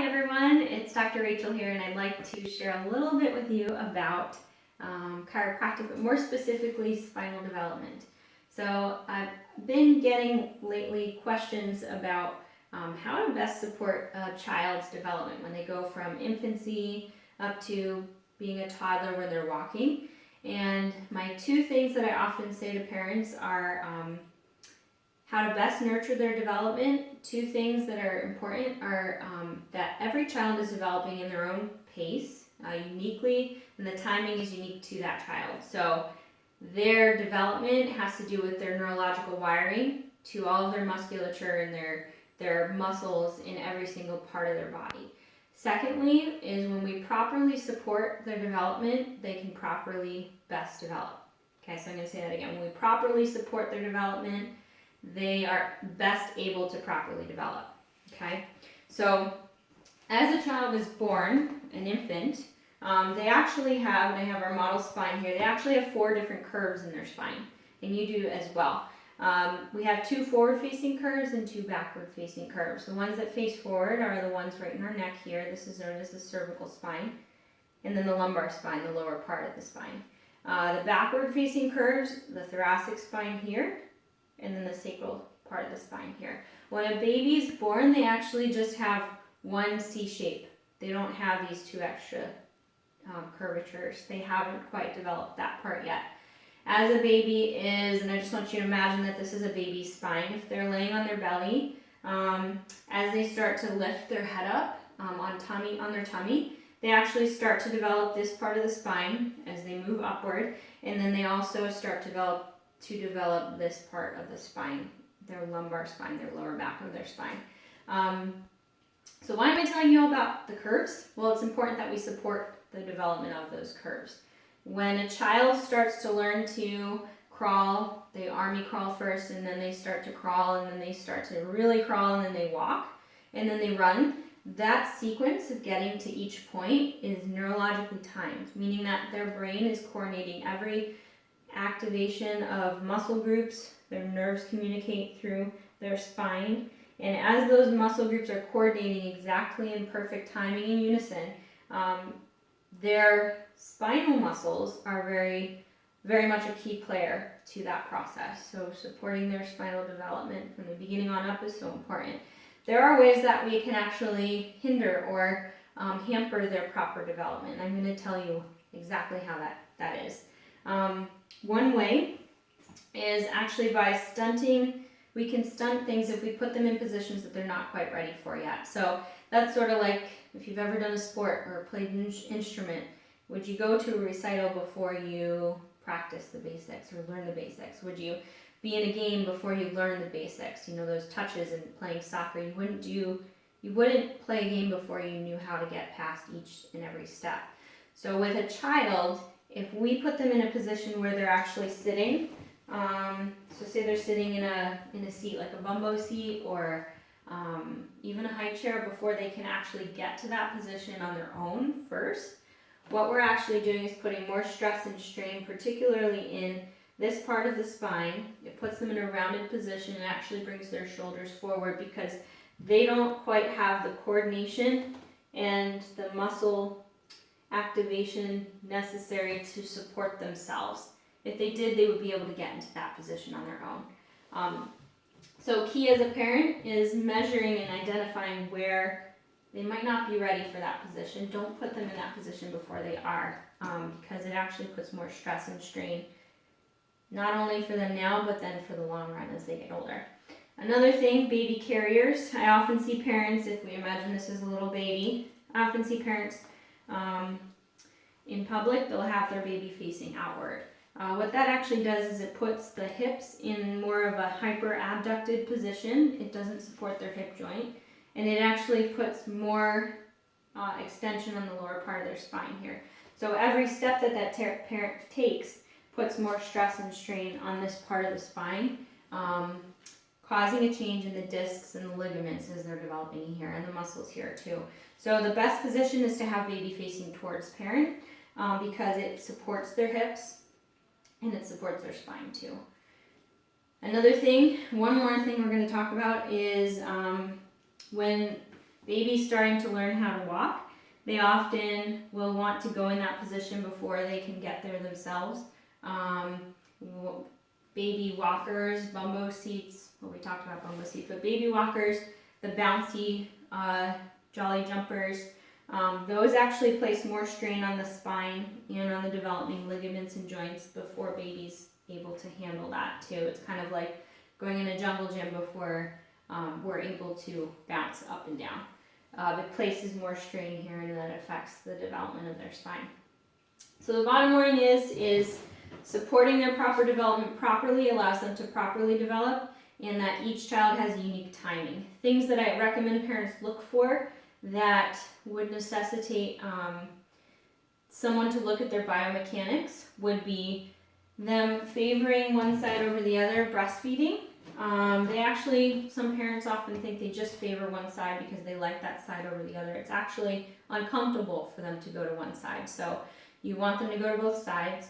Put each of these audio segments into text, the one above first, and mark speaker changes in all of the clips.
Speaker 1: Hi everyone, it's Dr. Rachel here, and I'd like to share a little bit with you about chiropractic, but more specifically spinal development. So I've been getting lately questions about how to best support a child's development when they go from infancy up to being a toddler when they're walking. And my two things that I often say to parents are how to best nurture their development. Two things that are important are that every child is developing in their own pace, uniquely, and the timing is unique to that child. So their development has to do with their neurological wiring to all of their musculature and their muscles in every single part of their body. Secondly, is when we properly support their development, they can properly best develop. Okay, so I'm going to say that again. When we properly support their development, they are best able to properly develop. Okay, so as a child is born, an infant, they actually have, and I have our model spine here, they actually have 4 different curves in their spine, and you do as well. We have 2 forward-facing curves and 2 backward-facing curves. The ones that face forward are the ones right in our neck here. This is known as the cervical spine, and then the lumbar spine, the lower part of the spine. The backward-facing curves, the thoracic spine here, and then the sacral part of the spine here. When a baby's born, they actually just have one C shape. They don't have these 2 extra curvatures. They haven't quite developed that part yet. As a baby is, and I just want you to imagine that this is a baby's spine. If they're laying on their belly, as they start to lift their head up on their tummy, they actually start to develop this part of the spine as they move upward, and then they also start to develop this part of the spine, their lumbar spine, their lower back of their spine. So why am I telling you about the curves? Well, it's important that we support the development of those curves. When a child starts to learn to crawl, they army crawl first, and then they start to crawl, and then they start to really crawl, and then they walk, and then they run. That sequence of getting to each point is neurologically timed, meaning that their brain is coordinating every activation of muscle groups. Their nerves communicate through their spine, and as those muscle groups are coordinating exactly in perfect timing and unison, their spinal muscles are very, very much a key player to that process. So supporting their spinal development from the beginning on up is so important. There are ways that we can actually hinder or hamper their proper development. I'm going to tell you exactly how that is. One way is actually by stunting. We can stunt things if we put them in positions that they're not quite ready for yet. So that's sort of like if you've ever done a sport or played an instrument, would you go to a recital before you practice the basics or learn the basics? Would you be in a game before you learn the basics? You know, those touches in playing soccer, you wouldn't play a game before you knew how to get past each and every step. So with a child, if we put them in a position where they're actually sitting, so say they're sitting in a seat like a bumbo seat or even a high chair before they can actually get to that position on their own first, what we're actually doing is putting more stress and strain, particularly in this part of the spine. It puts them in a rounded position and actually brings their shoulders forward because they don't quite have the coordination and the muscle activation necessary to support themselves. If they did, they would be able to get into that position on their own. So key as a parent is measuring and identifying where they might not be ready for that position. Don't put them in that position before they are, because it actually puts more stress and strain, not only for them now, but then for the long run as they get older. Another thing, baby carriers. I often see parents, if we imagine this as a little baby, I often see parents in public, they'll have their baby facing outward. What that actually does is it puts the hips in more of a hyper-abducted position. It doesn't support their hip joint, and it actually puts more extension on the lower part of their spine here. So every step that parent takes puts more stress and strain on this part of the spine, causing a change in the discs and the ligaments as they're developing here, and the muscles here too. So the best position is to have baby facing towards parent because it supports their hips and it supports their spine too. Another thing, one more thing we're going to talk about is when babies starting to learn how to walk, they often will want to go in that position before they can get there themselves. Baby walkers, bumbo seats, well, we talked about bumbo seats, but baby walkers, the bouncy jolly jumpers, those actually place more strain on the spine and on the developing ligaments and joints before baby's able to handle that too. It's kind of like going in a jungle gym before we're able to bounce up and down. It places more strain here and that affects the development of their spine. So the bottom line is supporting their proper development properly allows them to properly develop, and that each child has unique timing. Things that I recommend parents look for that would necessitate someone to look at their biomechanics would be them favoring one side over the other, breastfeeding. Some parents often think they just favor one side because they like that side over the other. It's actually uncomfortable for them to go to one side. So you want them to go to both sides.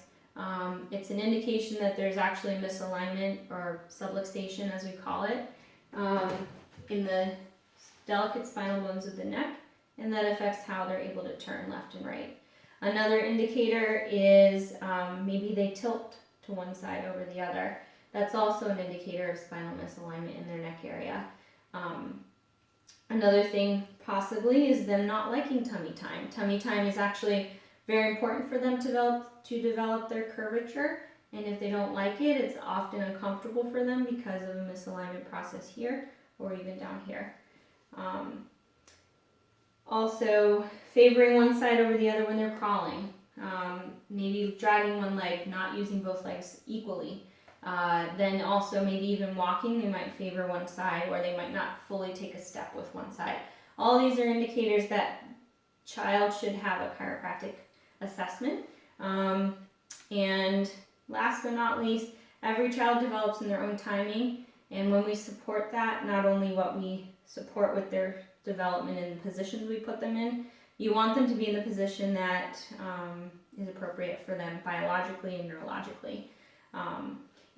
Speaker 1: It's an indication that there's actually misalignment or subluxation, as we call it, in the delicate spinal bones of the neck, and that affects how they're able to turn left and right. Another indicator is maybe they tilt to one side over the other. That's also an indicator of spinal misalignment in their neck area. Another thing possibly is them not liking tummy time. Tummy time is actually very important for them to develop their curvature, and if they don't like it, it's often uncomfortable for them because of a misalignment process here or even down here. Also, favoring one side over the other when they're crawling. Maybe dragging one leg, not using both legs equally. Then also maybe even walking, they might favor one side, or they might not fully take a step with one side. All these are indicators that child should have a chiropractic assessment. And last but not least, every child develops in their own timing, and when we support that, not only what we support with their development and the positions we put them in, you want them to be in the position that is appropriate for them biologically and neurologically.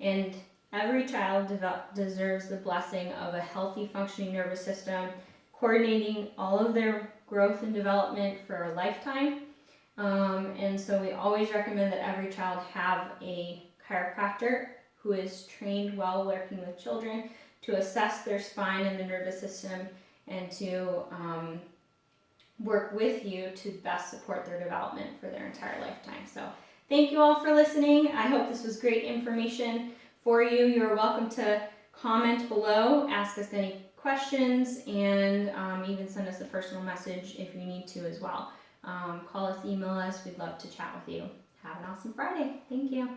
Speaker 1: And every child deserves the blessing of a healthy functioning nervous system, coordinating all of their growth and development for a lifetime. And so we always recommend that every child have a chiropractor who is trained well working with children to assess their spine and the nervous system and to work with you to best support their development for their entire lifetime. So thank you all for listening. I hope this was great information for you. You're welcome to comment below, ask us any questions, and even send us a personal message if you need to as well. Call us, email us. We'd love to chat with you. Have an awesome Friday. Thank you.